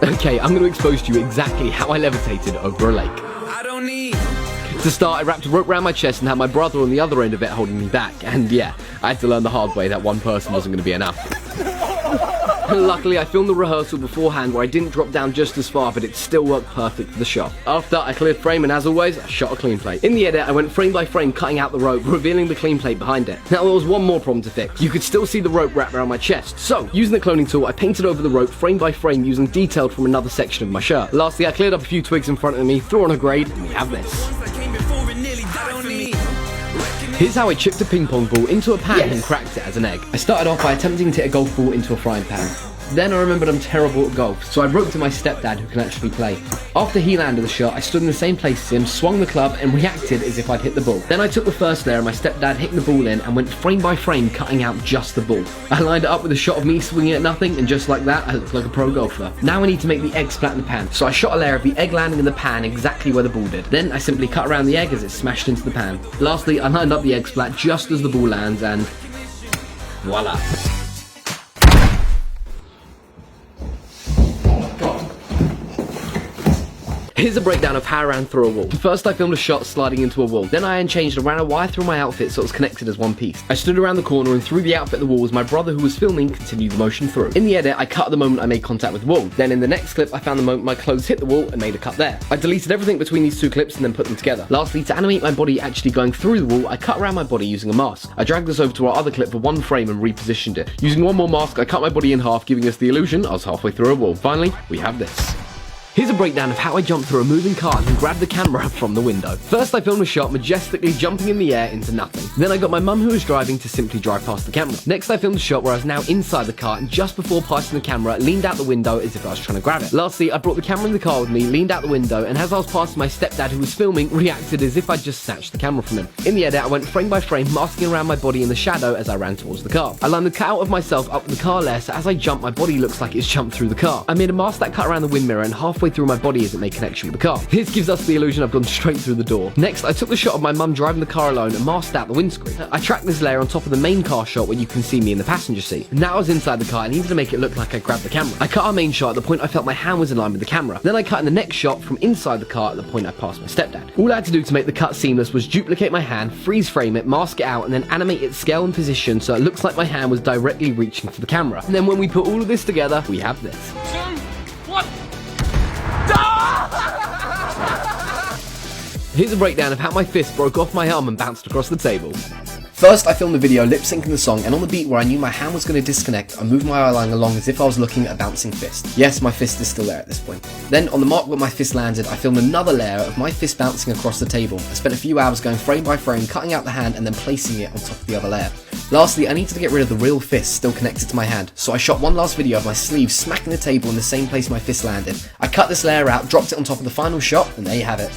Okay, I'm going to expose to you exactly how I levitated over a lake. To start, I wrapped a rope around my chest and had my brother on the other end of it holding me back. And yeah, I had to learn the hard way that one person wasn't going to be enough. Luckily, I filmed the rehearsal beforehand where I didn't drop down just as far, but it still worked perfect for the shot. After, I cleared frame and as always, I shot a clean plate. In the edit, I went frame by frame cutting out the rope, revealing the clean plate behind it. Now, there was one more problem to fix. You could still see the rope wrapped around my chest. So, using the cloning tool, I painted over the rope frame by frame using detailed from another section of my shirt. Lastly, I cleared up a few twigs in front of me, threw on a grade, and we have this. Here's how I chipped a ping pong ball into a pan and cracked it as an egg. I started off by attempting to hit a golf ball into a frying pan. Then I remembered I'm terrible at golf, so I roped in my stepdad who can actually play. After he landed the shot, I stood in the same place as him, swung the club, and reacted as if I'd hit the ball. Then I took the first layer of my stepdad hitting the ball in and went frame by frame cutting out just the ball. I lined it up with a shot of me swinging at nothing, and just like that, I looked like a pro golfer. Now I need to make the egg splat in the pan, so I shot a layer of the egg landing in the pan exactly where the ball did. Then I simply cut around the egg as it smashed into the pan. Lastly, I lined up the egg splat just as the ball lands, and voila. Here's a breakdown of how I ran through a wall. First I filmed a shot sliding into a wall. Then I unchanged and ran a wire through my outfit so it was connected as one piece. I stood around the corner and threw the outfit at the wall as my brother who was filming continued the motion through. In the edit, I cut the moment I made contact with the wall. Then in the next clip, I found the moment my clothes hit the wall and made a cut there. I deleted everything between these two clips and then put them together. Lastly, to animate my body actually going through the wall, I cut around my body using a mask. I dragged this over to our other clip for one frame and repositioned it. Using one more mask, I cut my body in half, giving us the illusion I was halfway through a wall. Finally, we have this. Here's a breakdown of how I jumped through a moving car and grabbed the camera from the window. First I filmed a shot majestically jumping in the air into nothing. Then I got my mum who was driving to simply drive past the camera. Next I filmed a shot where I was now inside the car and just before passing the camera leaned out the window as if I was trying to grab it. Lastly, I brought the camera in the car with me, leaned out the window, and as I was passing my stepdad who was filming, reacted as if I'd just snatched the camera from him. In the edit I went frame by frame masking around my body in the shadow as I ran towards the car. I lined the cutout of myself up with the car layer so as I jump my body looks like it's jumped through the car. I made a mask that cut around the wind mirror and halfway through my body as it made connection with the car. This gives us the illusion I've gone straight through the door. Next, I took the shot of my mum driving the car alone and masked out the windscreen. I tracked this layer on top of the main car shot where you can see me in the passenger seat. Now I was inside the car, I needed to make it look like I grabbed the camera. I cut our main shot at the point I felt my hand was in line with the camera. Then I cut in the next shot from inside the car at the point I passed my stepdad. All I had to do to make the cut seamless was duplicate my hand, freeze frame it, mask it out, and then animate its scale and position so it looks like my hand was directly reaching for the camera. And then when we put all of this together, we have this. 2, 1. Here's a breakdown of how my fist broke off my arm and bounced across the table. First, I filmed the video lip-syncing the song, and on the beat where I knew my hand was going to disconnect, I moved my eye line along as if I was looking at a bouncing fist. Yes, my fist is still there at this point. Then, on the mark where my fist landed, I filmed another layer of my fist bouncing across the table. I spent a few hours going frame by frame, cutting out the hand and then placing it on top of the other layer. Lastly, I needed to get rid of the real fist still connected to my hand, so I shot one last video of my sleeve smacking the table in the same place my fist landed. I cut this layer out, dropped it on top of the final shot, and there you have it.